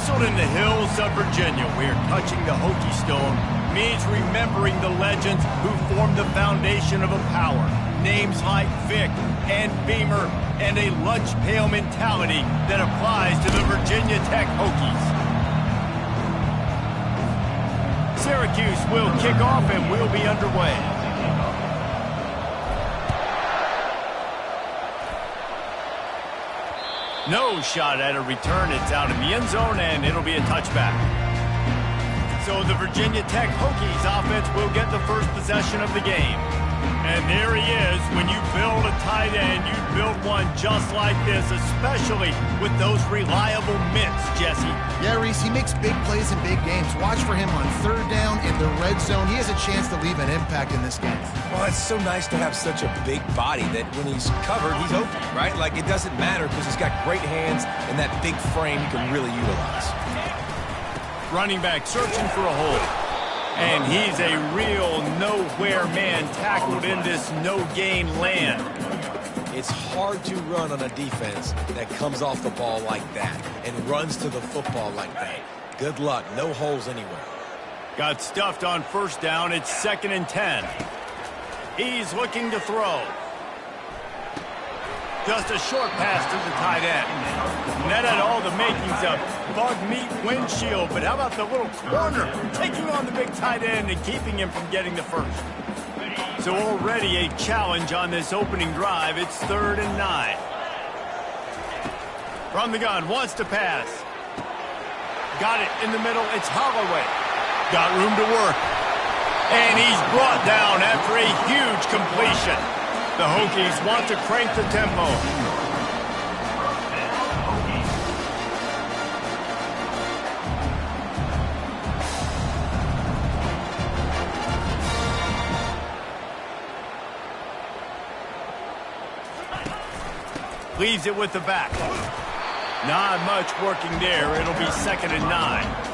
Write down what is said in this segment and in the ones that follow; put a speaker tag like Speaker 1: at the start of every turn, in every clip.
Speaker 1: Nestled in the hills of Virginia, where touching the Hokie Stone means remembering the legends who formed the foundation of a power. Names like Vic and Beamer, and a lunch pail mentality that applies to the Virginia Tech Hokies. Syracuse will kick off and we'll be underway. No shot at a return. It's out in the end zone, and it'll be a touchback. So the Virginia Tech Hokies offense will get the first possession of the game. And there he is. When you build a tight end, you build one just like this, especially with those reliable mitts, Jesse.
Speaker 2: Yeah, Reese, he makes big plays in big games. Watch for him on third down in the red zone. He has a chance to leave an impact in this game.
Speaker 3: Well, it's so nice to have such a big body that when he's covered, he's open, right? Like, it doesn't matter because he's got great hands and that big frame you can really utilize.
Speaker 1: Running back searching for a hole. And he's a real nowhere man tackled in this no-gain land.
Speaker 3: It's hard to run on a defense that comes off the ball like that and runs to the football like that. Good luck. No holes anywhere.
Speaker 1: Got stuffed on first down. It's 2nd and 10. He's looking to throw. Just a short pass to the tight end. And that had all the makings of bug meat windshield, but how about the little corner taking on the big tight end and keeping him from getting the first? So already a challenge on this opening drive. It's 3rd and 9. From the gun, wants to pass. Got it in the middle. It's Holloway. Got room to work. And he's brought down after a huge completion. The Hokies want to crank the tempo. Leaves it with the back. Not much working there. It'll be 2nd and 9.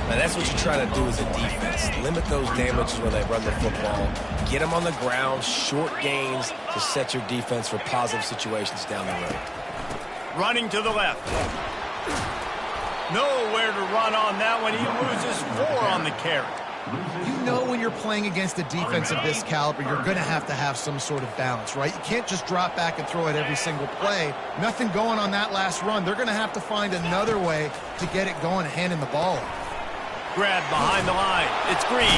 Speaker 3: Now, that's what you try to do as a defense. Limit those damages when they run the football. Get them on the ground, short gains to set your defense for positive situations down the road.
Speaker 1: Running to the left. Nowhere to run on that one. He loses 4 on the carry.
Speaker 2: You know when you're playing against a defense of this caliber, you're going to have some sort of balance, right? You can't just drop back and throw it every single play. Nothing going on that last run. They're going to have to find another way to get it going, handing the ball off.
Speaker 1: Grab behind the line. It's Green.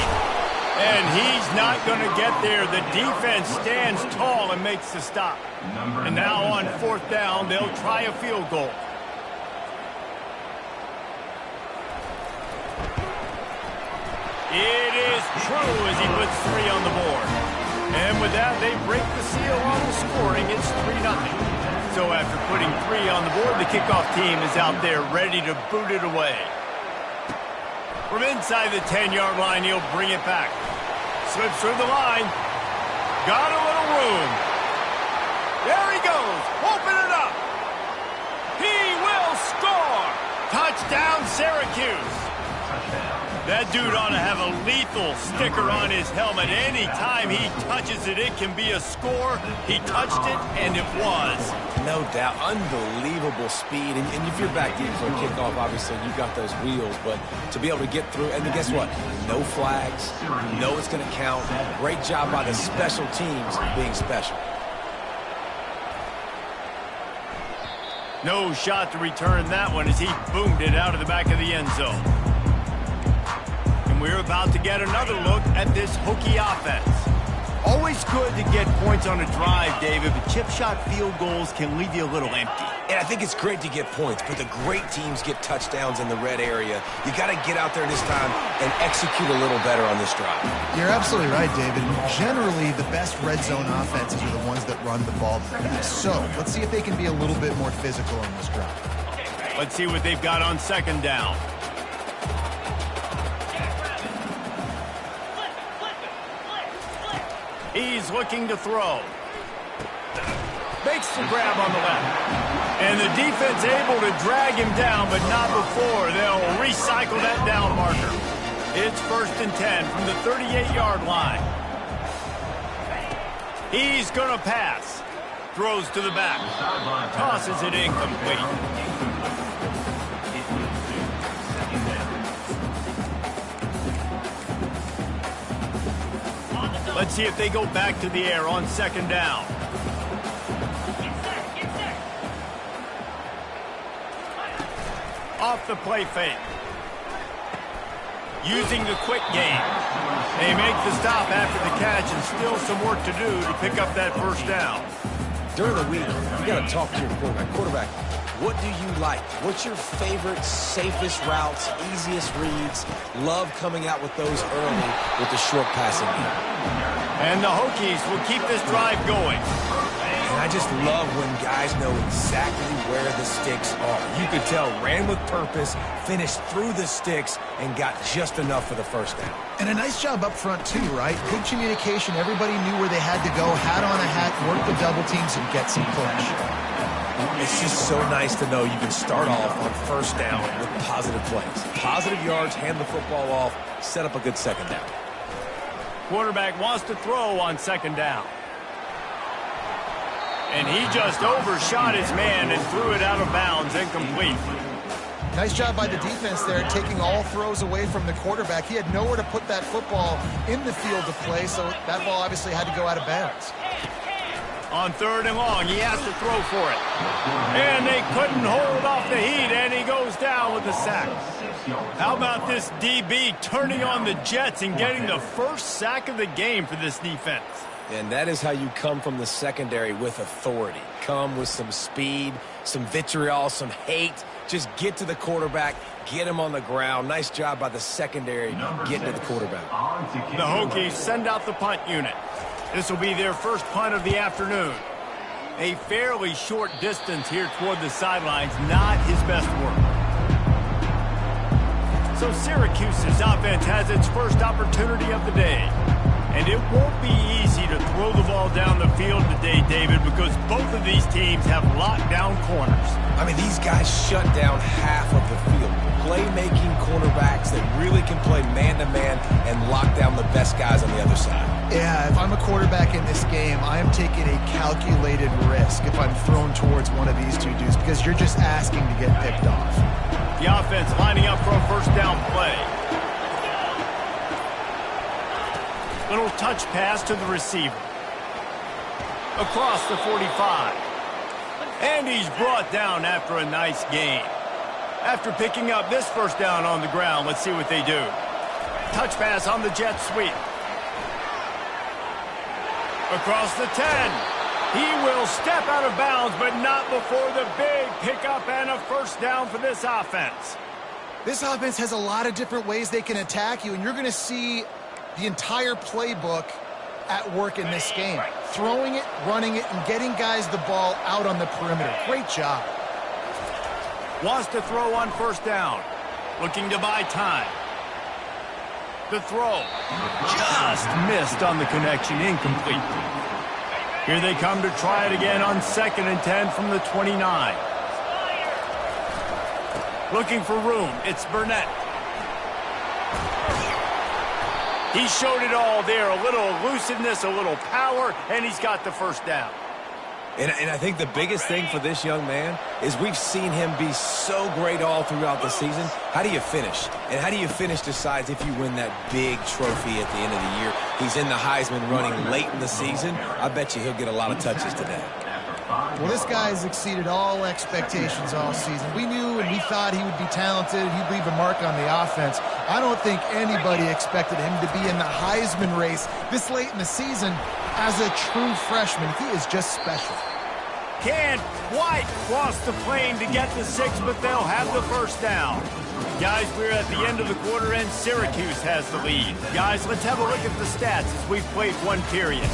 Speaker 1: And he's not going to get there. The defense stands tall and makes the stop. And now on 4th down, they'll try a field goal. It is true as he puts 3 on the board. And with that, they break the seal on the scoring. It's 3-0. So after putting 3 on the board, the kickoff team is out there ready to boot it away. From inside the 10-yard line, he'll bring it back. Slips through the line. Got a little room. There he goes. Open it up. He will score. Touchdown, Syracuse. That dude ought to have a lethal sticker on his helmet. Anytime he touches it, it can be a score. He touched it, and it was.
Speaker 3: No doubt. Unbelievable speed. And if you're back in for a kickoff, obviously, you've got those wheels. But to be able to get through, and then guess what? No flags. You know it's going to count. Great job by the special teams being special.
Speaker 1: No shot to return that one as he boomed it out of the back of the end zone. And we're about to get another look at this Hokie offense. Always good to get points on a drive, David, but chip shot field goals can leave you a little empty.
Speaker 3: And I think it's great to get points, but the great teams get touchdowns in the red area. You got to get out there this time and execute a little better on this drive.
Speaker 2: You're absolutely right, David. Generally, the best red zone offenses are the ones that run the ball the best. So let's see if they can be a little bit more physical on this drive.
Speaker 1: Let's see what they've got on 2nd down. He's looking to throw. Makes the grab on the left. And the defense able to drag him down, but not before. They'll recycle that down marker. It's 1st and 10 from the 38-yard line. He's going to pass. Throws to the back. Tosses it incomplete. Let's see if they go back to the air on second down. Off the play fake. Using the quick game. They make the stop after the catch and still some work to do to pick up that first down.
Speaker 3: During the week, you got to talk to your quarterback. Quarterback, what do you like? What's your favorite, safest routes, easiest reads? Love coming out with those early with the short passing game.
Speaker 1: And the Hokies will keep this drive going.
Speaker 3: And I just love when guys know exactly where the sticks are. You could tell ran with purpose, finished through the sticks, and got just enough for the first down.
Speaker 2: And a nice job up front, too, right? Good communication. Everybody knew where they had to go, hat on a hat, work the double teams, and get some push.
Speaker 3: It's just so nice to know you can start off on first down with positive plays. Positive yards, hand the football off, set up a good second down.
Speaker 1: Quarterback wants to throw on second down. And he just overshot his man and threw it out of bounds, incomplete.
Speaker 2: Nice job by the defense there, taking all throws away from the quarterback. He had nowhere to put that football in the field to play, so that ball obviously had to go out of bounds.
Speaker 1: On third and long, he has to throw for it. And they couldn't hold off the heat, and he goes down with a sack. How about this DB turning on the Jets and getting the first sack of the game for this defense?
Speaker 3: And that is how you come from the secondary with authority. Come with some speed, some vitriol, some hate. Just get to the quarterback, get him on the ground. Nice job by the secondary getting to the quarterback.
Speaker 1: The Hokies send out the punt unit. This will be their first punt of the afternoon. A fairly short distance here toward the sidelines, not his best work. So Syracuse's offense has its first opportunity of the day. And it won't be easy to throw the ball down the field today, David, because both of these teams have locked down corners.
Speaker 3: I mean, these guys shut down half of the field. Playmaking cornerbacks that really can play man-to-man and lock down the best guys on the other side.
Speaker 2: Yeah, if I'm a quarterback in this game, I am taking a calculated risk if I'm thrown towards one of these two dudes because you're just asking to get picked off.
Speaker 1: The offense lining up for a first down play. Little touch pass to the receiver. Across the 45. And he's brought down after a nice gain. After picking up this first down on the ground, let's see what they do. Touch pass on the jet sweep. Across the 10. He will step out of bounds, but not before the big pickup and a first down for this offense.
Speaker 2: This offense has a lot of different ways they can attack you, and you're going to see the entire playbook at work in this game. Throwing it, running it, and getting guys the ball out on the perimeter. Great job.
Speaker 1: Wants to throw on first down. Looking to buy time. The throw. Just missed on the connection. Incomplete. Here they come to try it again on 2nd and 10 from the 29. Looking for room. It's Burnett. He showed it all there. A little elusiveness, a little power, and he's got the first down.
Speaker 3: And I think the biggest thing for this young man is we've seen him be so great all throughout the season. How do you finish? And how do you finish decides if you win that big trophy at the end of the year. He's in the Heisman running late in the season. I bet you he'll get a lot of touches today.
Speaker 2: Well, this guy has exceeded all expectations all season. We knew and we thought he would be talented. He'd leave a mark on the offense. I don't think anybody expected him to be in the Heisman race this late in the season as a true freshman. He is just special.
Speaker 1: Can't quite cross the plane to get the 6, but they'll have the first down. Guys, we're at the end of the quarter, and Syracuse has the lead. Guys, let's have a look at the stats as we've played one period.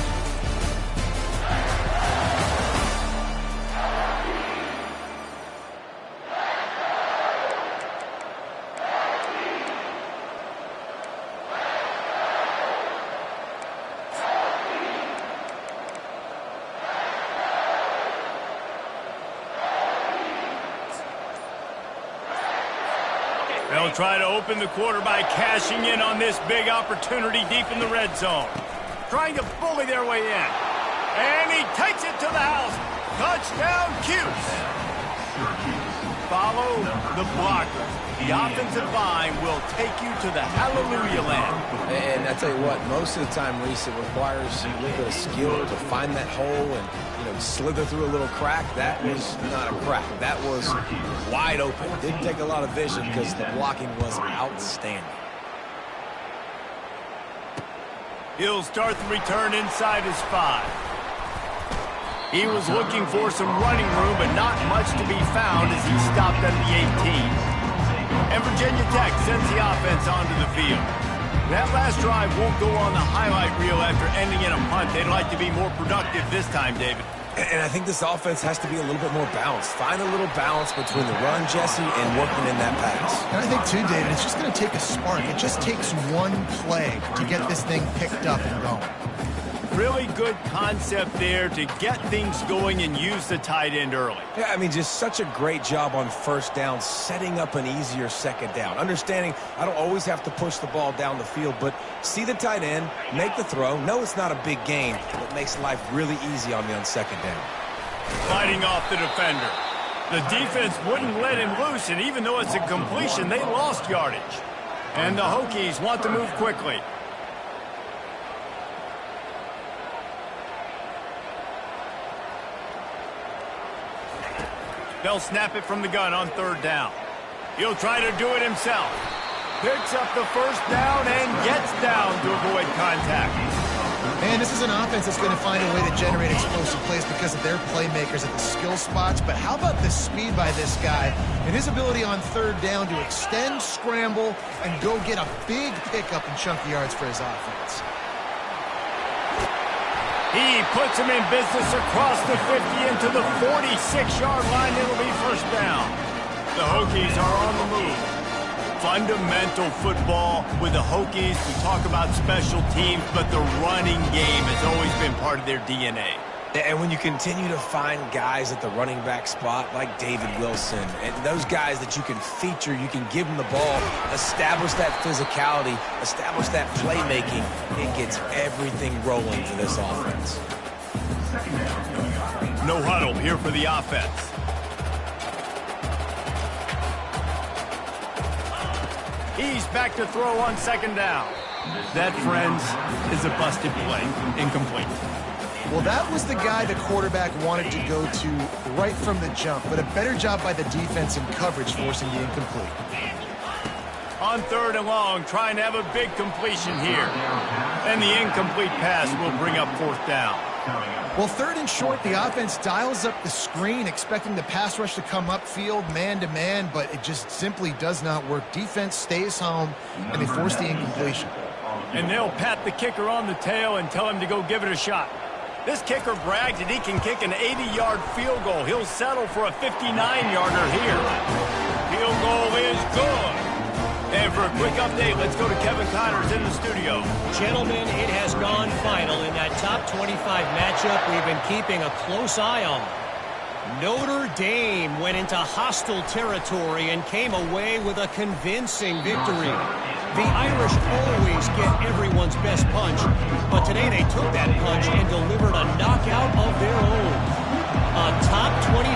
Speaker 1: They'll try to open the quarter by cashing in on this big opportunity deep in the red zone. Trying to bully their way in. And he takes it to the house. Touchdown, Cuse. Follow the blockers. The offensive line will take you to the hallelujah land.
Speaker 3: And I tell you what, most of the time, Reese, it requires a little bit of skill to find that hole and, slither through a little crack. That was not a crack. That was wide open. Didn't take a lot of vision because the blocking was outstanding.
Speaker 1: He'll start the return inside his 5. He was looking for some running room, but not much to be found as he stopped at the 18. And Virginia Tech sends the offense onto the field. That last drive won't go on the highlight reel after ending in a punt. They'd like to be more productive this time, David.
Speaker 3: And I think this offense has to be a little bit more balanced. Find a little balance between the run, Jesse, and working in that pass.
Speaker 2: And I think, too, David, it's just going to take a spark. It just takes one play to get this thing picked up and going.
Speaker 1: Really good concept there to get things going and use the tight end early.
Speaker 3: Yeah, I mean, just such a great job on first down, setting up an easier second down. Understanding I don't always have to push the ball down the field, but see the tight end, make the throw. No, it's not a big gain, but it makes life really easy on me on second down.
Speaker 1: Fighting off the defender. The defense wouldn't let him loose, and even though it's a completion, they lost yardage. And the Hokies want to move quickly. They'll snap it from the gun on third down. He'll try to do it himself. Picks up the first down and gets down to avoid contact.
Speaker 2: Man, this is an offense that's going to find a way to generate explosive plays because of their playmakers at the skill spots. But how about the speed by this guy and his ability on third down to extend, scramble, and go get a big pickup and chunky yards for his offense.
Speaker 1: He puts him in business across the 50 into the 46-yard line. It'll be first down. The Hokies are on the move. Fundamental football with the Hokies. We talk about special teams, but the running game has always been part of their DNA.
Speaker 3: And when you continue to find guys at the running back spot like David Wilson, and those guys that you can feature, you can give them the ball, establish that physicality, establish that playmaking, it gets everything rolling for this offense.
Speaker 1: No huddle here for the offense. He's back to throw on second down. That, friends, is a busted play. Incomplete.
Speaker 2: Well, that was the guy the quarterback wanted to go to right from the jump, but a better job by the defense in coverage forcing the incomplete.
Speaker 1: On third and long, trying to have a big completion here. And the incomplete pass will bring up fourth down.
Speaker 2: Well, third and short, the offense dials up the screen, expecting the pass rush to come upfield man-to-man, but it just simply does not work. Defense stays home, and they force the incompletion.
Speaker 1: And they'll pat the kicker on the tail and tell him to go give it a shot. This kicker brags that he can kick an 80-yard field goal. He'll settle for a 59-yarder here. Field goal is good. And for a quick update, let's go to Kevin Connors in the studio.
Speaker 4: Gentlemen, it has gone final in that top 25 matchup we've been keeping a close eye on. Notre Dame went into hostile territory and came away with a convincing victory. The Irish always get everyone's best punch, but today they took that punch and delivered a knockout of their own. A top 25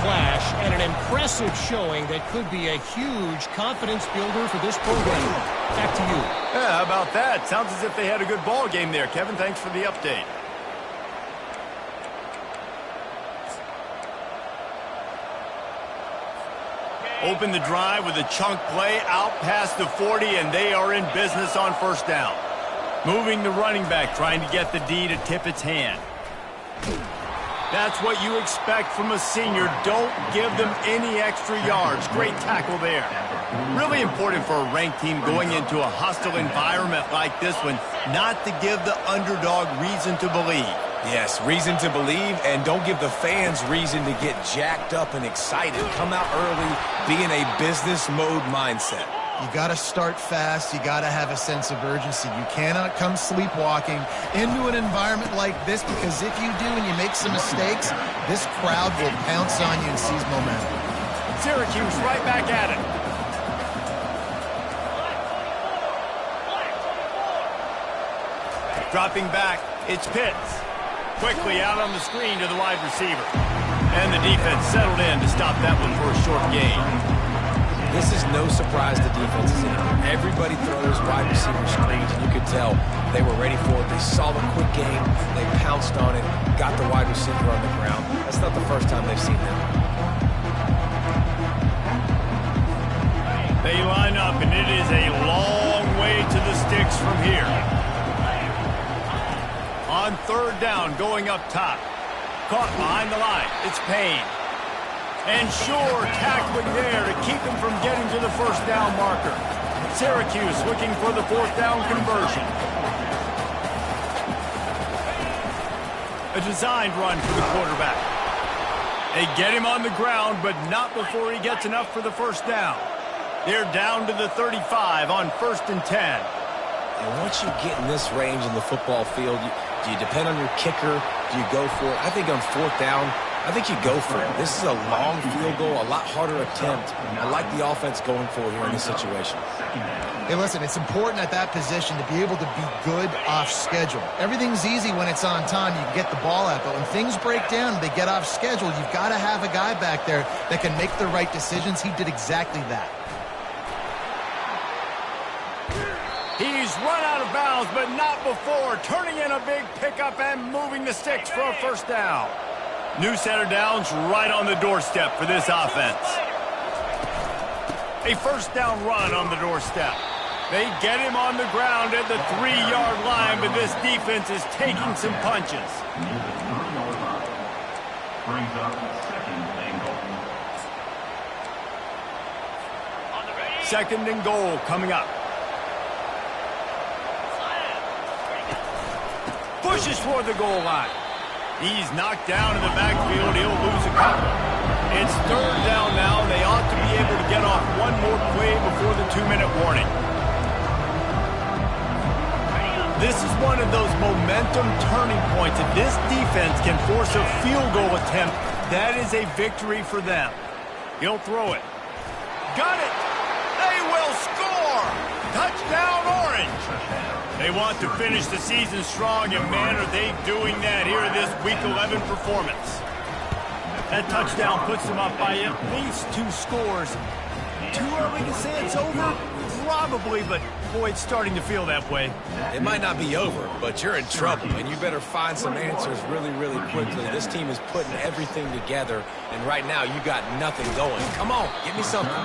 Speaker 4: clash and an impressive showing that could be a huge confidence builder for this program. Back to you.
Speaker 1: Yeah, how about that? Sounds as if they had a good ball game there. Kevin, thanks for the update. Open the drive with a chunk play out past the 40, and they are in business on first down. Moving the running back, trying to get the D to tip its hand. That's what you expect from a senior. Don't give them any extra yards. Great tackle there. Really important for a ranked team going into a hostile environment like this one, not to give the underdog reason to believe.
Speaker 3: Yes, reason to believe, and don't give the fans reason to get jacked up and excited. Come out early, be in a business mode mindset.
Speaker 2: You got to start fast. You got to have a sense of urgency. You cannot come sleepwalking into an environment like this, because if you do and you make some mistakes, this crowd will pounce on you and seize momentum.
Speaker 1: Syracuse right back at it. Dropping back, it's Pitts. Quickly out on the screen to the wide receiver. And the defense settled in to stop that one for a short gain.
Speaker 3: This is no surprise to defenses anymore. Everybody throws wide receiver screens, and you could tell they were ready for it. They saw the quick game. They pounced on it, got the wide receiver on the ground. That's not the first time they've seen that.
Speaker 1: They line up, and it is a long way to the sticks from here. On third down, going up top. Caught behind the line. It's Payne. And sure, tackling there to keep him from getting to the first down marker. Syracuse looking for the fourth down conversion. A designed run for the quarterback. They get him on the ground, but not before he gets enough for the first down. They're down to the 35 on 1st and 10.
Speaker 3: And once you get in this range in the football field, do you depend on your kicker? Do you go for it? I think on 4th down, I think you go for it. This is a long field goal, a lot harder attempt. I like the offense going for it here in this situation.
Speaker 2: Hey, listen, it's important at that position to be able to be good off schedule. Everything's easy when it's on time. You can get the ball out, but when things break down, they get off schedule. You've got to have a guy back there that can make the right decisions. He did exactly that.
Speaker 1: He's run out of bounds, but not before turning in a big pickup and moving the sticks for a first down. New set of downs right on the doorstep for this offense. A first down run on the doorstep. They get him on the ground at the 3-yard line, but this defense is taking some punches.
Speaker 5: Brings up second and goal.
Speaker 1: Second and goal coming up. Pushes for the goal line. He's knocked down in the backfield. He'll lose a couple. It's third down now. They ought to be able to get off one more play before the 2-minute warning. This is one of those momentum turning points. If this defense can force a field goal attempt, that is a victory for them. He'll throw it. Got it. They will score. Touchdown, Orange. They want to finish the season strong, and man, are they doing that here in this Week 11 performance. That touchdown puts them up by at least 2 scores. Too early to say it's over? Probably, but boy, it's starting to feel that way.
Speaker 3: It might not be over, but you're in trouble, and you better find some answers really, really quickly. This team is putting everything together, and right now you got nothing going. Come on, give me something.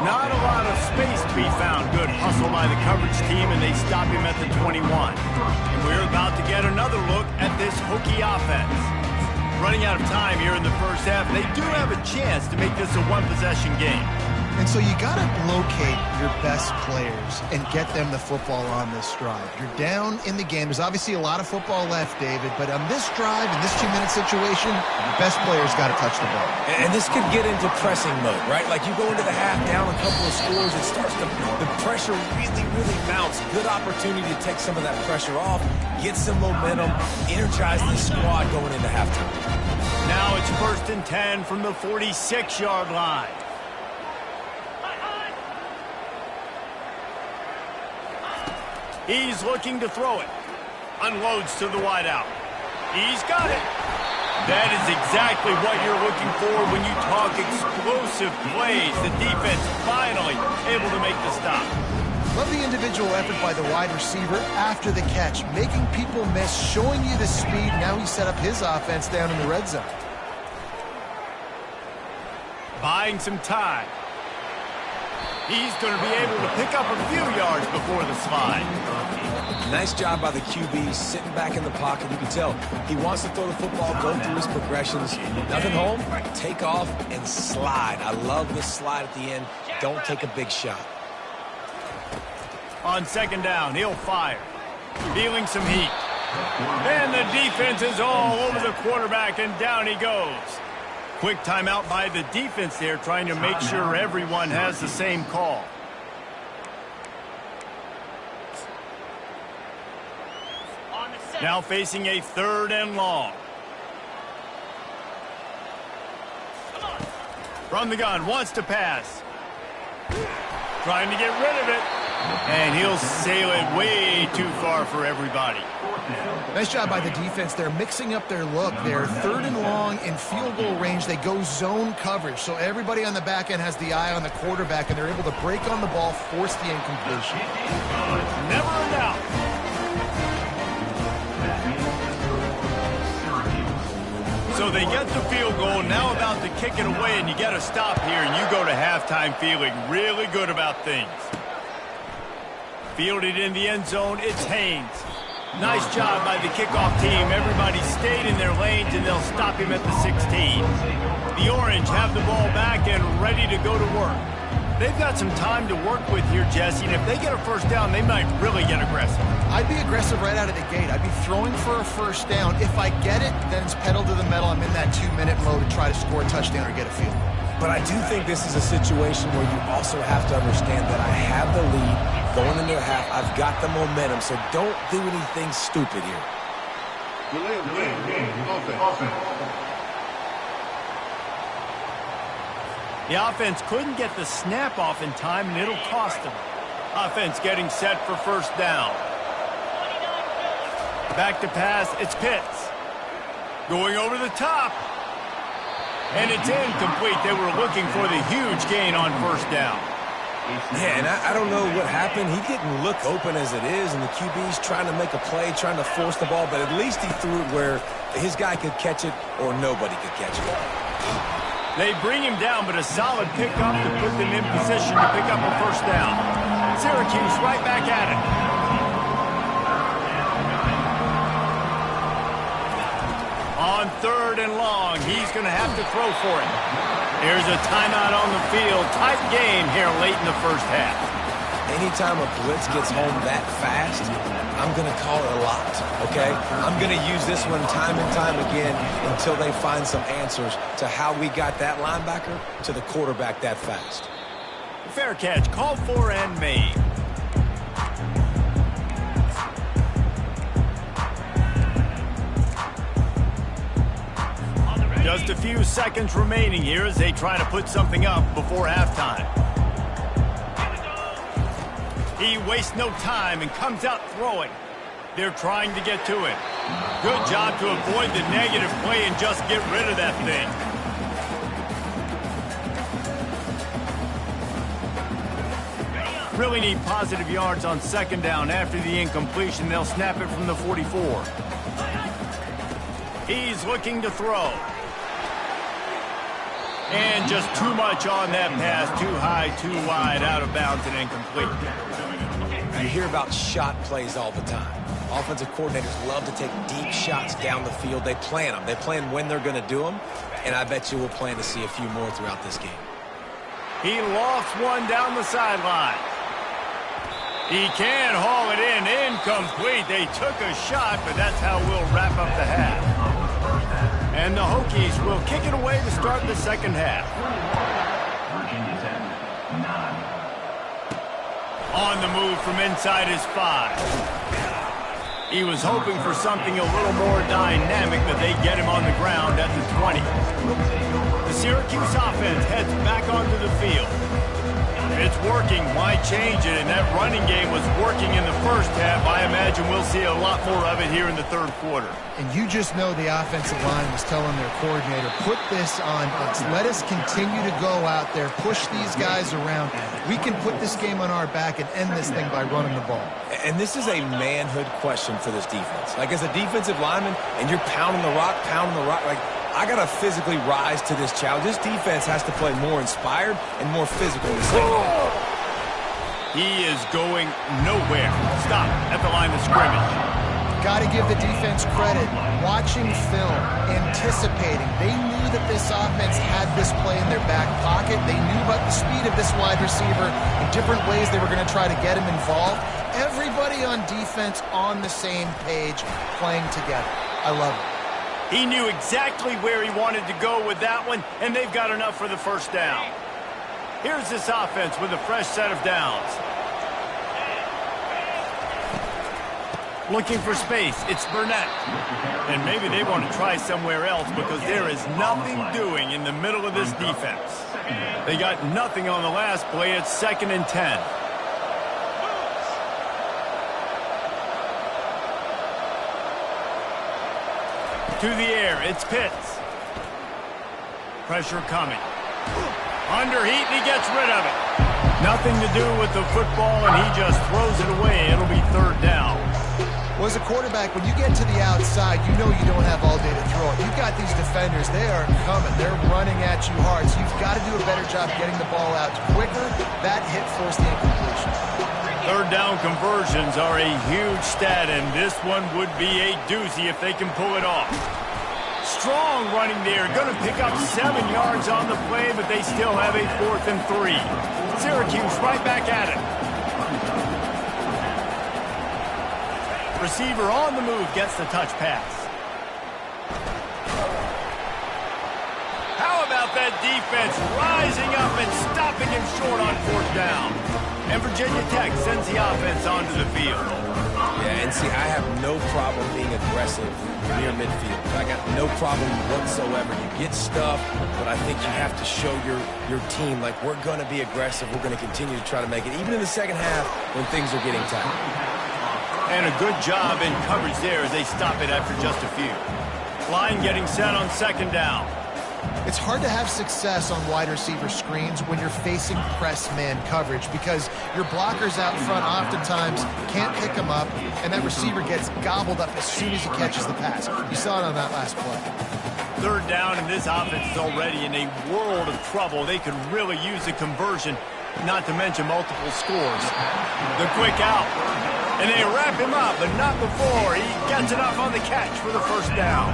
Speaker 1: Not a lot of space to be found. Good hustle by the coverage team, and they stop him at the 21. And we're about to get another look at this Hokie offense. Running out of time here in the first half, they do have a chance to make this a one-possession game.
Speaker 2: And so you got to locate your best players and get them the football on this drive. You're down in the game. There's obviously a lot of football left, David, but on this drive, in this 2-minute situation, your best players got to touch the ball.
Speaker 3: And this could get into pressing mode, right? Like you go into the half down a couple of scores, it starts to, the pressure really, really mounts. Good opportunity to take some of that pressure off, get some momentum, energize the squad going into halftime.
Speaker 1: Now it's 1st and 10 from the 46-yard line. He's looking to throw it. Unloads to the wideout. He's got it. That is exactly what you're looking for when you talk explosive plays. The defense finally able to make the stop.
Speaker 2: Love the individual effort by the wide receiver after the catch, making people miss, showing you the speed. Now he set up his offense down in the red zone.
Speaker 1: Buying some time. He's going to be able to pick up a few yards before the slide.
Speaker 3: Nice job by the QB, sitting back in the pocket. You can tell he wants to throw the football, go through his progressions. Nothing home, take off and slide. I love this slide at the end. Don't take a big shot.
Speaker 1: On 2nd down, he'll fire. Feeling some heat. And the defense is all over the quarterback, and down he goes. Quick timeout by the defense there, trying to make sure everyone has the same call. Now facing a 3rd and long. From the gun, wants to pass. Trying to get rid of it. And he'll sail it way too far for everybody.
Speaker 2: Nice job by the defense. They're mixing up their look. They're 3rd and long in field goal range. They go zone coverage. So everybody on the back end has the eye on the quarterback, and they're able to break on the ball, force the incompletion.
Speaker 1: Never in doubt. So they get the field goal, now about to kick it away, and you get a stop here, and you go to halftime feeling really good about things. Fielded in the end zone, it's Haynes. Nice job by the kickoff team. Everybody stayed in their lanes, and they'll stop him at the 16. The Orange have the ball back and ready to go to work. They've got some time to work with here, Jesse, and if they get a first down, they might really get aggressive.
Speaker 2: I'd be aggressive right out of the gate. I'd be throwing for a first down. If I get it, then it's pedal to the metal. I'm in that 2-minute mode to try to score a touchdown or get a field goal.
Speaker 3: But I do think this is a situation where you also have to understand that I have the lead going into half. I've got the momentum, so don't do anything stupid here.
Speaker 1: The offense couldn't get the snap off in time, and it'll cost them. Offense getting set for first down. Back to pass, it's Pitts. Going over the top. And it's incomplete. They were looking for the huge gain on first down.
Speaker 3: Yeah, and I don't know what happened. He didn't look open as it is, and the QB's trying to make a play, trying to force the ball, but at least he threw it where his guy could catch it or nobody could catch it.
Speaker 1: They bring him down, but a solid pickup to put them in position to pick up a first down. Syracuse right back at it. On 3rd and long, he's going to have to throw for it. Here's a timeout on the field. Tight game here late in the first half.
Speaker 3: Anytime a blitz gets home that fast, I'm going to call it a lot, okay? I'm going to use this one time and time again until they find some answers to how we got that linebacker to the quarterback that fast.
Speaker 1: Fair catch, called for and made. Just a few seconds remaining here as they try to put something up before halftime. He wastes no time and comes out throwing. They're trying to get to him. Good job to avoid the negative play and just get rid of that thing. Really need positive yards on 2nd down. After the incompletion, they'll snap it from the 44. He's looking to throw. And just too much on that pass. Too high, too wide, out of bounds, and incomplete.
Speaker 3: You hear about shot plays all the time. Offensive coordinators love to take deep shots down the field. They plan them. They plan when they're going to do them. And I bet you we'll plan to see a few more throughout this game.
Speaker 1: He lofts one down the sideline. He can haul it in. Incomplete. They took a shot, but that's how we'll wrap up the half. And the Hokies will kick it away to start the second half. On the move from inside his 5. He was hoping for something a little more dynamic, but they get him on the ground at the 20. The Syracuse offense heads back onto the field. It's working. Why change it? And that running game was working in the first half. I imagine we'll see a lot more of it here in the 3rd quarter.
Speaker 2: And you just know the offensive line was telling their coordinator, put this on us. Let us continue to go out there, push these guys around. We can put this game on our back and end this thing by running the ball.
Speaker 3: And this is a manhood question for this defense. Like, as a defensive lineman, and you're pounding the rock, like, I got to physically rise to this challenge. This defense has to play more inspired and more physical in the second half.
Speaker 1: He is going nowhere. Stop at the line of scrimmage.
Speaker 2: Got to give the defense credit. Watching film, anticipating. They knew that this offense had this play in their back pocket. They knew about the speed of this wide receiver and different ways they were going to try to get him involved. Everybody on defense on the same page, playing together. I love it.
Speaker 1: He knew exactly where he wanted to go with that one, and they've got enough for the first down. Here's this offense with a fresh set of downs. Looking for space, it's Burnett. And maybe they want to try somewhere else because there is nothing doing in the middle of this defense. They got nothing on the last play. It's 2nd and 10. To the air, it's Pitts. Pressure coming. Under heat, and he gets rid of it. Nothing to do with the football, and he just throws it away. It'll be third down.
Speaker 2: Well, as a quarterback, when you get to the outside, you know you don't have all day to throw it. You've got these defenders. They are coming. They're running at you hard, so you've got to do a better job getting the ball out quicker. That hit forced the incompletion.
Speaker 1: Third down conversions are a huge stat, and this one would be a doozy if they can pull it off. Strong running there. Going to pick up 7 yards on the play, but they still have a 4th and 3. Syracuse right back at it. Receiver on the move gets the touch pass. How about that defense rising up and stopping him short on 4th down? And Virginia Tech sends the offense onto the field.
Speaker 3: Yeah, and see, I have no problem being aggressive near midfield. I got no problem whatsoever. You get stuff, but I think you have to show your team, like, we're going to be aggressive. We're going to continue to try to make it, even in the second half when things are getting tight.
Speaker 1: And a good job in coverage there as they stop it after just a few. Line getting set on 2nd down.
Speaker 2: It's hard to have success on wide receiver screens when you're facing press man coverage because your blockers out front oftentimes can't pick them up, and that receiver gets gobbled up as soon as he catches the pass. You saw it on that last play.
Speaker 1: 3rd down, and this offense is already in a world of trouble. They could really use a conversion, not to mention multiple scores. The quick out. And they wrap him up, but not before he gets enough on the catch for the 1st down.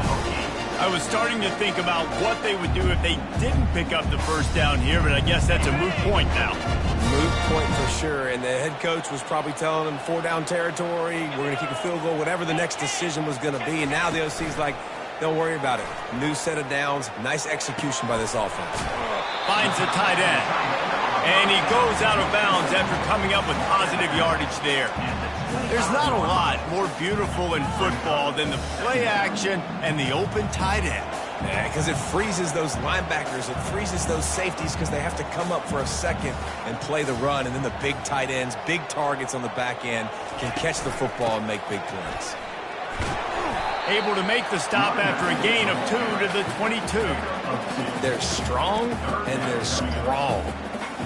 Speaker 1: I was starting to think about what they would do if they didn't pick up the 1st down here, but I guess that's a moot point now.
Speaker 3: Moot point for sure, and the head coach was probably telling them 4-down territory, we're going to kick a field goal, whatever the next decision was going to be, and now the OC's like, don't worry about it. New set of downs, nice execution by this offense.
Speaker 1: Finds the tight end, and he goes out of bounds after coming up with positive yardage there. There's not a lot more beautiful in football than the play action and the open tight end.
Speaker 3: Yeah, because it freezes those linebackers. It freezes those safeties because they have to come up for a second and play the run. And then the big tight ends, big targets on the back end can catch the football and make big plays.
Speaker 1: Able to make the stop after a gain of 2 to the 22.
Speaker 3: They're strong and they're strong.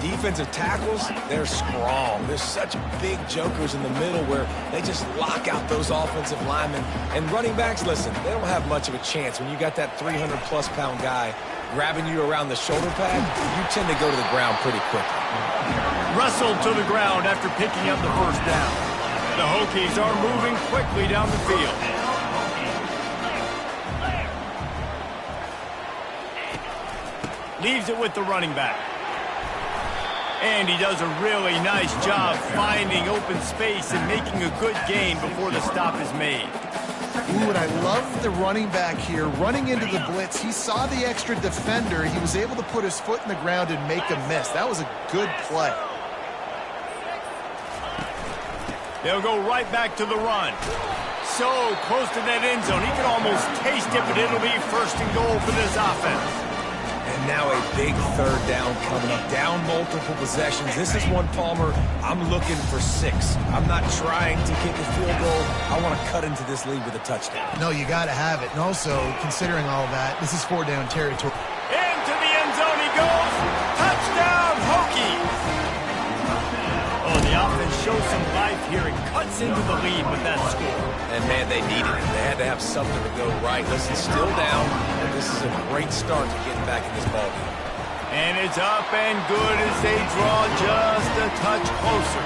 Speaker 3: Defensive tackles, they're strong. There's such big jokers in the middle where they just lock out those offensive linemen. And running backs, listen, they don't have much of a chance. When you got that 300-plus pound guy grabbing you around the shoulder pad, you tend to go to the ground pretty quickly.
Speaker 1: Wrestled to the ground after picking up the 1st down. The Hokies are moving quickly down the field. Leaves it with the running back. And he does a really nice job finding open space and making a good gain before the stop is made.
Speaker 2: Ooh, and I love the running back here. Running into the blitz, he saw the extra defender. He was able to put his foot in the ground and make a miss. That was a good play.
Speaker 1: They'll go right back to the run. So close to that end zone. He can almost taste it, but it'll be 1st and goal for this offense.
Speaker 3: And now a big 3rd down coming up. Down multiple possessions. This is one, Palmer, I'm looking for 6. I'm not trying to kick a field goal. I want to cut into this lead with a touchdown.
Speaker 2: No, you got to have it. And also, considering all that, this is 4-down territory.
Speaker 1: Into the end zone he goes. Touchdown, Hokies. Oh, the offense shows some life here. It cuts into the lead with that score.
Speaker 3: And, man, they needed it. They had to have something to go right. Listen, still down, and this is a great start to getting back in this ballgame.
Speaker 1: And it's up and good as they draw just a touch closer.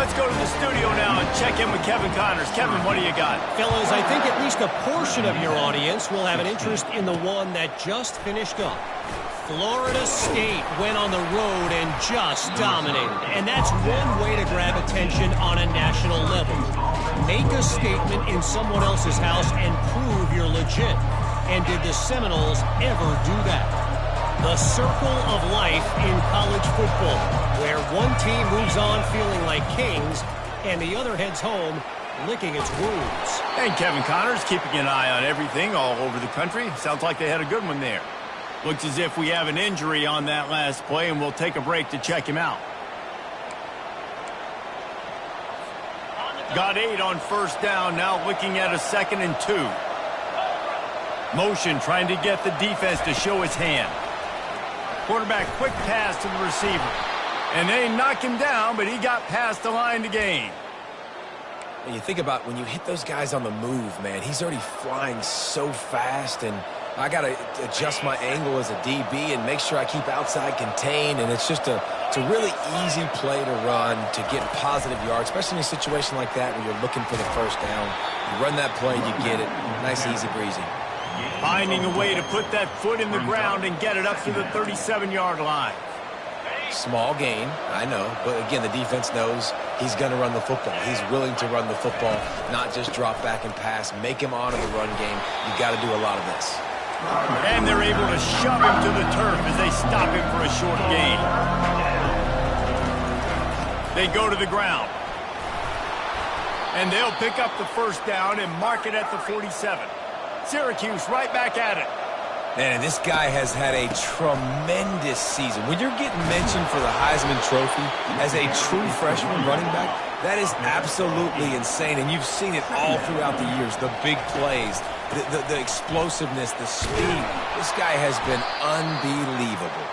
Speaker 1: Let's go to the studio now and check in with Kevin Connors. Kevin, what do you got?
Speaker 4: Fellas, I think at least a portion of your audience will have an interest in the one that just finished up. Florida State went on the road and just dominated. And that's one way to grab attention on a national level. Make a statement in someone else's house and prove you're legit. And did the Seminoles ever do that? The circle of life in college football, where one team moves on feeling like kings and the other heads home licking its wounds.
Speaker 1: And Kevin Connors keeping an eye on everything all over the country. Sounds like they had a good one there. Looks as if we have an injury on that last play, and we'll take a break to check him out. Got 8 on 1st down, now looking at a 2nd and 2. Motion trying to get the defense to show his hand. Quarterback quick pass to the receiver. And they knock him down, but he got past the line to gain.
Speaker 3: And you think about when you hit those guys on the move, man, he's already flying so fast, and I got to adjust my angle as a DB and make sure I keep outside contained, and it's just it's a really easy play to run to get positive yards, especially in a situation like that where you're looking for the first down. You run that play, you get it. Nice, easy breezy.
Speaker 1: Finding a way to put that foot in the ground and get it up to the 37-yard line.
Speaker 3: Small gain, I know, but again, the defense knows he's going to run the football. He's willing to run the football, not just drop back and pass, make him honor the run game. You got to do a lot of this.
Speaker 1: And they're able to shove him to the turf as they stop him for a short gain. They go to the ground. And they'll pick up the first down and mark it at the 47. Syracuse right back at it.
Speaker 3: And this guy has had a tremendous season. When you're getting mentioned for the Heisman Trophy as a true freshman running back, that is absolutely insane. And you've seen it all throughout the years, the big plays, the explosiveness, the speed. This guy has been unbelievable.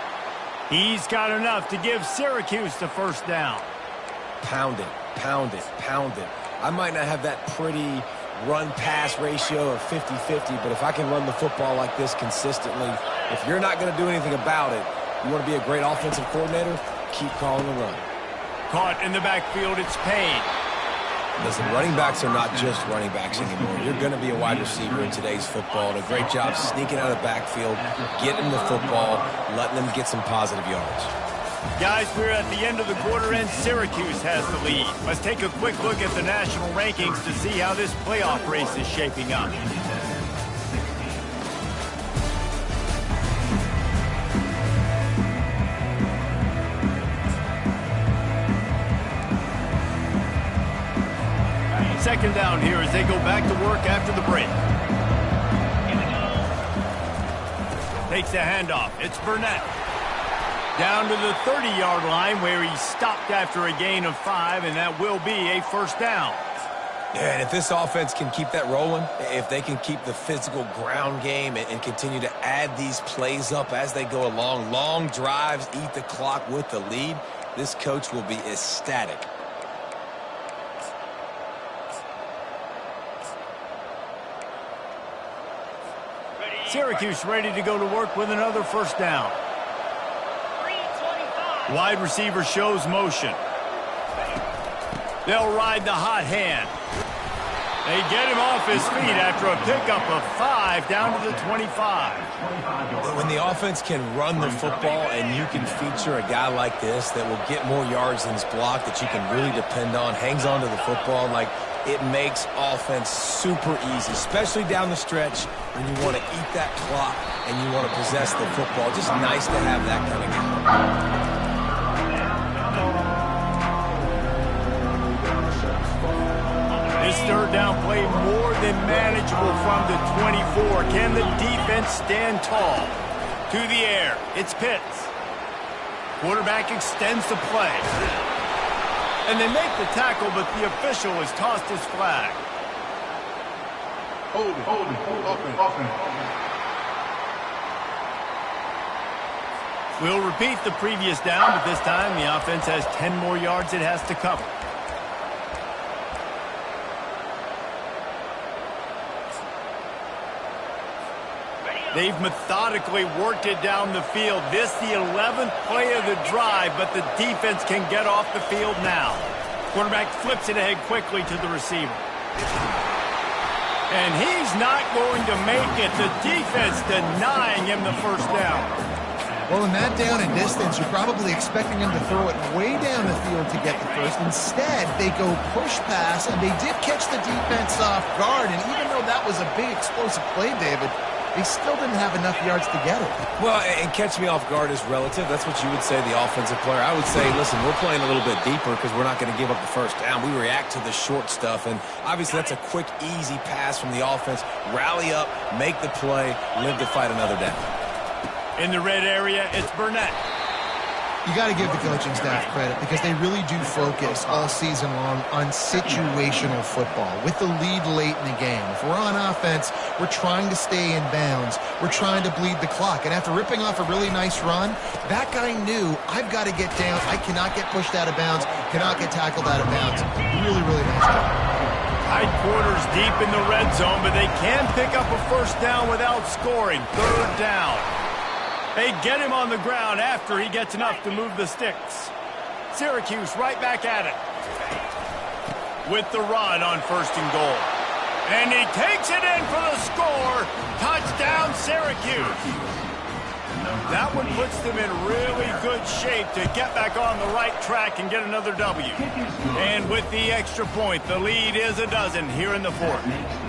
Speaker 1: He's got enough to give Syracuse the first down.
Speaker 3: Pound it, pound it, pound it. I might not have that pretty run-pass ratio of 50-50, but if I can run the football like this consistently, if you're not going to do anything about it, you want to be a great offensive coordinator, keep calling the run.
Speaker 1: Caught in the backfield, it's Payne.
Speaker 3: Listen, running backs are not just running backs anymore. You're going to be a wide receiver in today's football, and a great job sneaking out of the backfield, getting the football, letting them get some positive yards.
Speaker 1: Guys, we're at the end of the quarter, and Syracuse has the lead. Let's take a quick look at the national rankings to see how this playoff race is shaping up. Second down here as they go back to work after the break. Takes the handoff. It's Burnett. Down to the 30-yard line where he stopped after a gain of 5, and that will be a first down.
Speaker 3: Yeah, and if this offense can keep that rolling, if they can keep the physical ground game and continue to add these plays up as they go along, long drives, eat the clock with the lead, this coach will be ecstatic.
Speaker 1: Syracuse ready to go to work with another first down. Wide receiver shows motion. They'll ride the hot hand. They get him off his feet after a pickup of 5 down to the 25.
Speaker 3: When the offense can run the football and you can feature a guy like this that will get more yards than his block, that you can really depend on, hangs on to the football, like it makes offense super easy, especially down the stretch when you want to eat that clock and you want to possess the football. Just nice to have that kind of game.
Speaker 1: This third down play more than manageable from the 24. Can the defense stand tall? To the air, it's Pitts. Quarterback extends the play. And they make the tackle, but the official has tossed his flag.
Speaker 6: Hold it, offense.
Speaker 1: We'll repeat the previous down, but this time the offense has 10 more yards it has to cover. They've methodically worked it down the field. This the 11th play of the drive, but the defense can get off the field now. Quarterback flips it ahead quickly to the receiver. And he's not going to make it. The defense denying him the first down.
Speaker 2: Well, in that down and distance, you're probably expecting him to throw it way down the field to get the first. Instead, they go push pass, and they did catch the defense off guard. And even though that was a big explosive play, David, they still didn't have enough yards to get it.
Speaker 3: Well, and catch me off guard is relative. That's what you would say, the offensive player. I would say, listen, we're playing a little bit deeper because we're not going to give up the first down. We react to the short stuff, and obviously that's a quick, easy pass from the offense. Rally up, make the play, live to fight another down.
Speaker 1: In the red area, it's Burnett.
Speaker 2: You got to give the coaching staff credit because they really do focus all season long on situational football with the lead late in the game. If we're on offense, we're trying to stay in bounds. We're trying to bleed the clock. And after ripping off a really nice run, that guy knew, I've got to get down. I cannot get pushed out of bounds, cannot get tackled out of bounds. Really, really nice job.
Speaker 1: Tight quarters deep in the red zone, but they can pick up a first down without scoring. Third down. They get him on the ground after he gets enough to move the sticks. Syracuse right back at it. With the run on 1st and goal. And he takes it in for the score. Touchdown, Syracuse. That one puts them in really good shape to get back on the right track and get another W. And with the extra point, the lead is a dozen here in the 4th.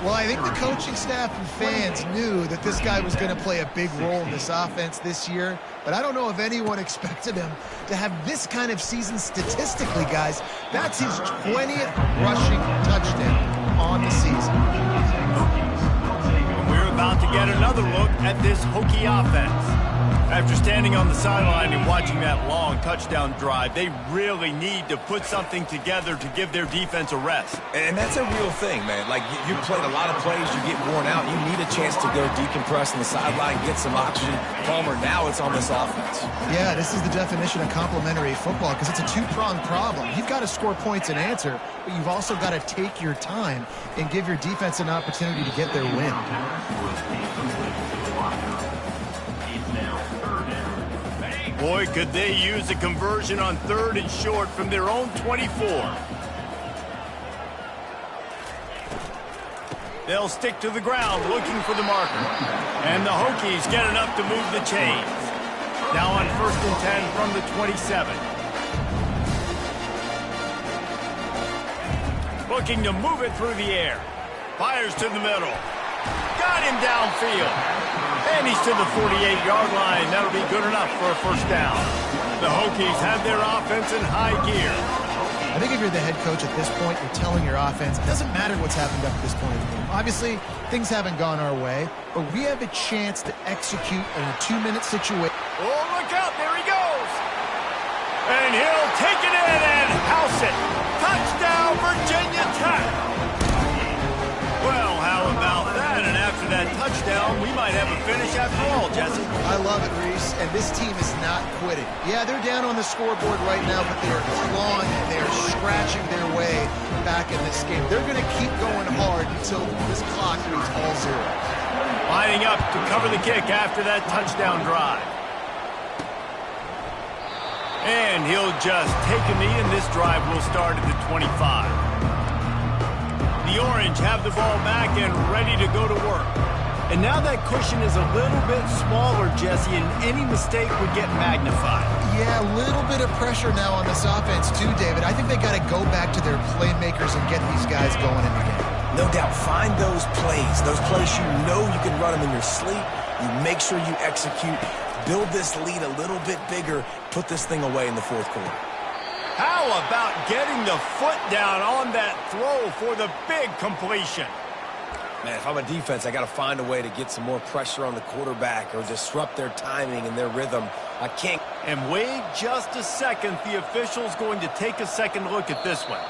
Speaker 2: Well, I think the coaching staff and fans knew that this guy was going to play a big role in this offense this year, but I don't know if anyone expected him to have this kind of season statistically, guys. That's his 20th rushing touchdown on the season.
Speaker 1: We're about to get another look at this Hokie offense. After standing on the sideline and watching that long touchdown drive, they really need to put something together to give their defense a rest.
Speaker 3: And that's a real thing, man. Like, you played a lot of plays, you get worn out, you need a chance to go decompress on the sideline, get some oxygen. Palmer, now it's on this offense.
Speaker 2: Yeah, this is the definition of complementary football because it's a two-pronged problem. You've got to score points and answer, but you've also got to take your time and give your defense an opportunity to get their win.
Speaker 1: Boy, could they use a conversion on 3rd and short from their own 24. They'll stick to the ground looking for the marker. And the Hokies get enough to move the chains. Now on 1st and 10 from the 27. Looking to move it through the air. Fires to the middle. Got him downfield. And he's to the 48-yard line. That'll be good enough for a first down. The Hokies have their offense in high gear.
Speaker 2: I think if you're the head coach at this point, you're telling your offense, it doesn't matter what's happened up to this point in the game. Obviously, things haven't gone our way, but we have a chance to execute in a 2-minute situation.
Speaker 1: Oh, look out. There he goes. And he'll take it in and house it. Touchdown, Virginia Tech. Well, how about that? And after that touchdown, we might have a finish after all, Jesse.
Speaker 2: I love it, Reese, and this team is not quitting. Yeah, they're down on the scoreboard right now, but they're clawing and they're scratching their way back in this game. They're going to keep going hard until this clock reads all zero.
Speaker 1: Lining up to cover the kick after that touchdown drive. And he'll just take a knee, and this drive will start at the 25. The Orange have the ball back and ready to go to work. And now that cushion is a little bit smaller, Jesse, and any mistake would get magnified.
Speaker 2: Yeah, a little bit of pressure now on this offense too, David. I think they got to go back to their playmakers and get these guys going in the game.
Speaker 3: No doubt, find those plays you know you can run them in your sleep. You make sure you execute, build this lead a little bit bigger, put this thing away in the 4th quarter.
Speaker 1: How about getting the foot down on that throw for the big completion?
Speaker 3: Man, if I'm a defense, I got to find a way to get some more pressure on the quarterback or disrupt their timing and their rhythm. I can't.
Speaker 1: And wait just a second. The official's going to take a second look at this one.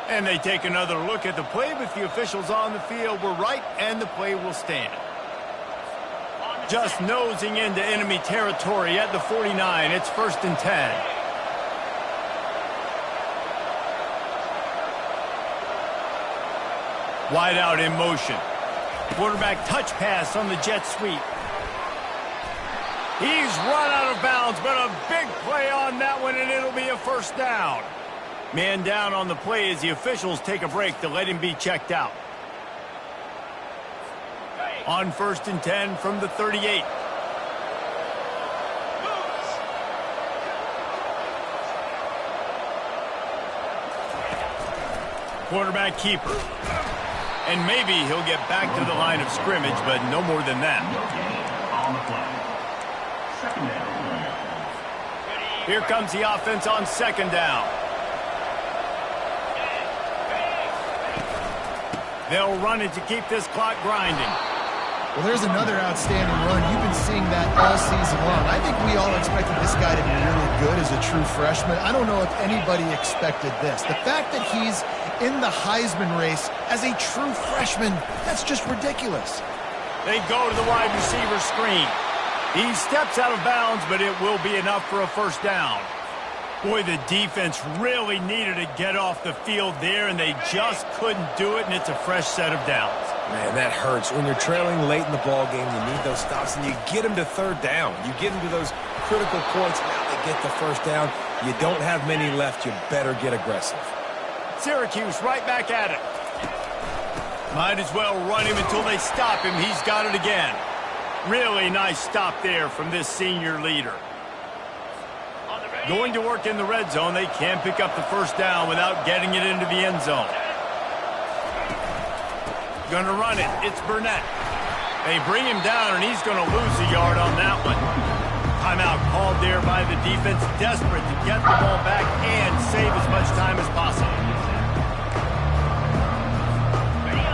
Speaker 1: And they take another look at the play, but the officials on the field were right, and the play will stand. Just nosing into enemy territory at the 49. It's 1st and 10. Wide out in motion. Quarterback touch pass on the jet sweep. He's run out of bounds, but a big play on that one, and it'll be a first down. Man down on the play as the officials take a break to let him be checked out. On 1st and 10 from the 38. Quarterback keeper. And maybe he'll get back to the line of scrimmage, but no more than that. Here comes the offense on 2nd down. They'll run it to keep this clock grinding.
Speaker 2: Well, there's another outstanding run. You've been seeing that all season long. I think we all expected this guy to be really good as a true freshman. I don't know if anybody expected this. The fact that he's in the Heisman race as a true freshman, that's just ridiculous.
Speaker 1: They go to the wide receiver screen. He steps out of bounds, but it will be enough for a first down. Boy, the defense really needed to get off the field there, and they just couldn't do it, and it's a fresh set of downs.
Speaker 3: Man, that hurts. When you're trailing late in the ball game, you need those stops, and you get them to third down. You get them to those critical points. Now they get the first down. You don't have many left. You better get aggressive.
Speaker 1: Syracuse right back at it. Might as well run him until they stop him. He's got it again. Really nice stop there from this senior leader. Going to work in the red zone. They can't pick up the first down without getting it into the end zone. Gonna run it. It's Burnett. They bring him down, and he's going to lose a yard on that one. Timeout called there by the defense, desperate to get the ball back and save as much time as possible.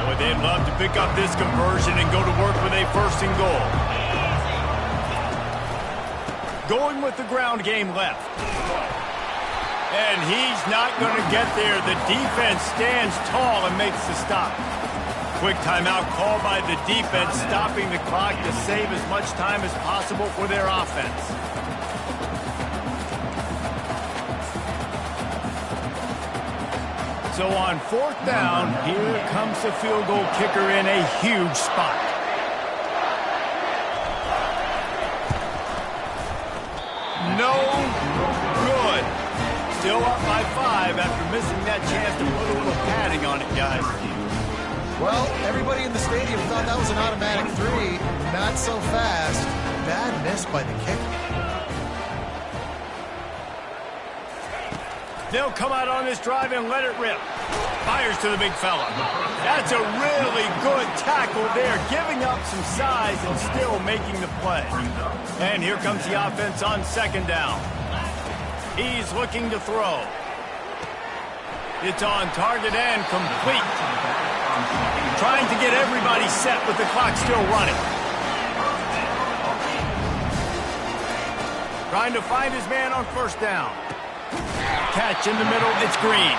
Speaker 1: Boy, they'd love to pick up this conversion and go to work with a first and goal. Going with the ground game left. And he's not going to get there. The defense stands tall and makes the stop. Quick timeout called by the defense, stopping the clock to save as much time as possible for their offense. So on fourth down, here comes the field goal kicker in a huge spot. No good. Still up by 5 after missing that chance to put a little padding on it, guys.
Speaker 2: Well, everybody in the stadium thought that was an automatic 3. Not so fast. Bad miss by the kicker.
Speaker 1: They'll come out on this drive and let it rip. Fires to the big fella. That's a really good tackle there, giving up some size and still making the play. And here comes the offense on second down. He's looking to throw. It's on target and complete. Trying to get everybody set with the clock still running. Trying to find his man on first down. Catch in the middle, it's Green.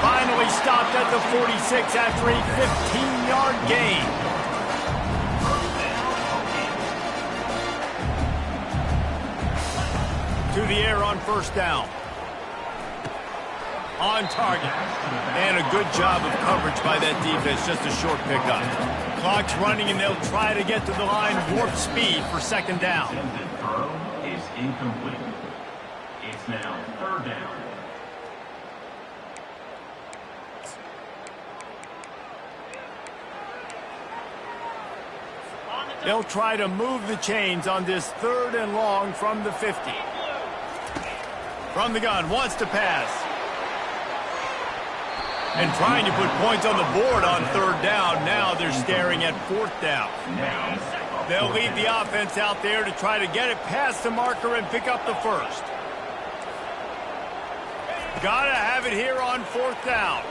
Speaker 1: Finally stopped at the 46 after a 15-yard gain. To the air on first down. On target. And a good job of coverage by that defense, just a short pickup. Clock's running, and they'll try to get to the line warp speed for second down.
Speaker 5: Attempted throw is incomplete. It's now third down.
Speaker 1: They'll try to move the chains on this third and long from the 50. From the gun, wants to pass. And trying to put points on the board on third down. Now they're staring at fourth down. They'll lead the offense out there to try to get it past the marker and pick up the first. Gotta have it here on fourth down.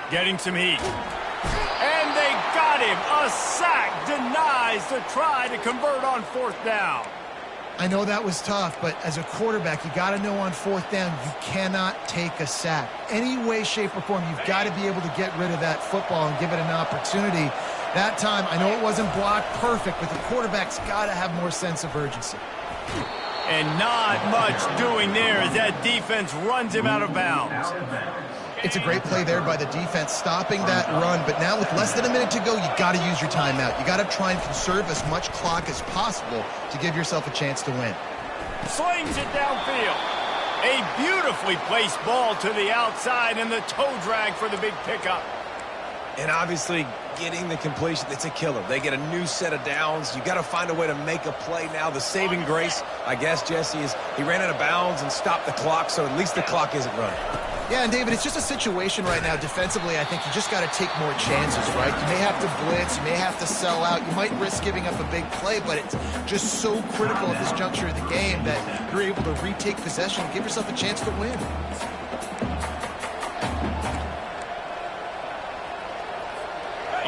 Speaker 1: Getting some heat. And they got him. A sack denies the try to convert on fourth down.
Speaker 2: I know that was tough, but as a quarterback, you got to know on fourth down, you cannot take a sack. Any way, shape, or form, you've got to be able to get rid of that football and give it an opportunity. That time, I know it wasn't blocked perfect, but the quarterback's got to have more sense of urgency.
Speaker 1: And not much doing there as that defense runs him out of bounds.
Speaker 2: It's a great play there by the defense, stopping that run. But now with less than a minute to go, you got to use your timeout. You got to try and conserve as much clock as possible to give yourself a chance to win.
Speaker 1: Slings it downfield. A beautifully placed ball to the outside and the toe drag for the big pickup.
Speaker 3: And obviously, getting the completion, it's a killer. They get a new set of downs. You got to find a way to make a play now. The saving grace, I guess, Jesse, is he ran out of bounds and stopped the clock, so at least the clock isn't running.
Speaker 2: Yeah, and David, it's just a situation right now defensively. I think you just got to take more chances, right? You may have to blitz, you may have to sell out, you might risk giving up a big play, but it's just so critical at this juncture of the game that you're able to retake possession and give yourself a chance to win.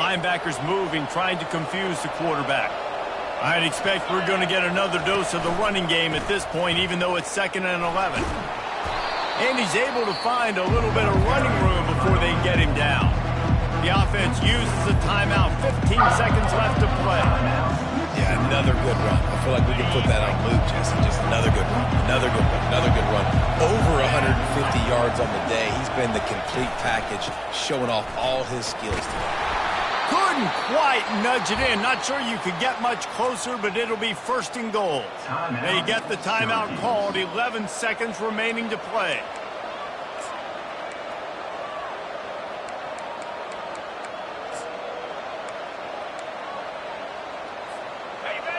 Speaker 1: Linebackers moving, trying to confuse the quarterback. I'd expect we're going to get another dose of the running game at this point, even though it's 2nd and 11. And he's able to find a little bit of running room before they get him down. The offense uses a timeout, 15 seconds left to play.
Speaker 3: Yeah, another good run. I feel like we can put that on loop, Jesse. Just another good run, another good run, another good run. Over 150 yards on the day. He's been the complete package, showing off all his skills today.
Speaker 1: Couldn't quite nudge it in. Not sure you could get much closer, but it'll be 1st and goal. They get the timeout called, 11 seconds remaining to play.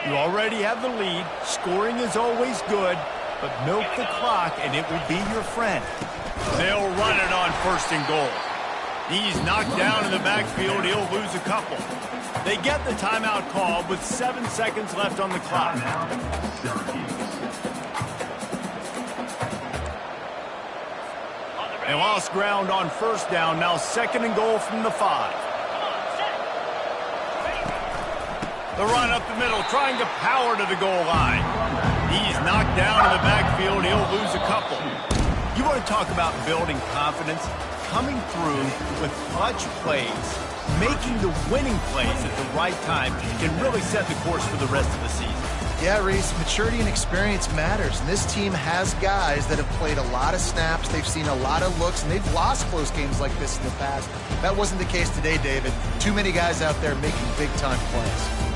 Speaker 1: You already have the lead. Scoring is always good, but milk the clock and it will be your friend. They'll run it on 1st and goal. He's knocked down in the backfield. He'll lose a couple. They get the timeout called with 7 seconds left on the clock. They lost ground on 1st down. Now 2nd and goal from the 5. The run up the middle, trying to power to the goal line. He's knocked down in the backfield. He'll lose a couple. You want to talk about building confidence? Coming through with clutch plays, making the winning plays at the right time can really set the course for the rest of the season.
Speaker 2: Yeah, Reese, maturity and experience matters. And this team has guys that have played a lot of snaps. They've seen a lot of looks, and they've lost close games like this in the past. That wasn't the case today, David. Too many guys out there making big-time plays.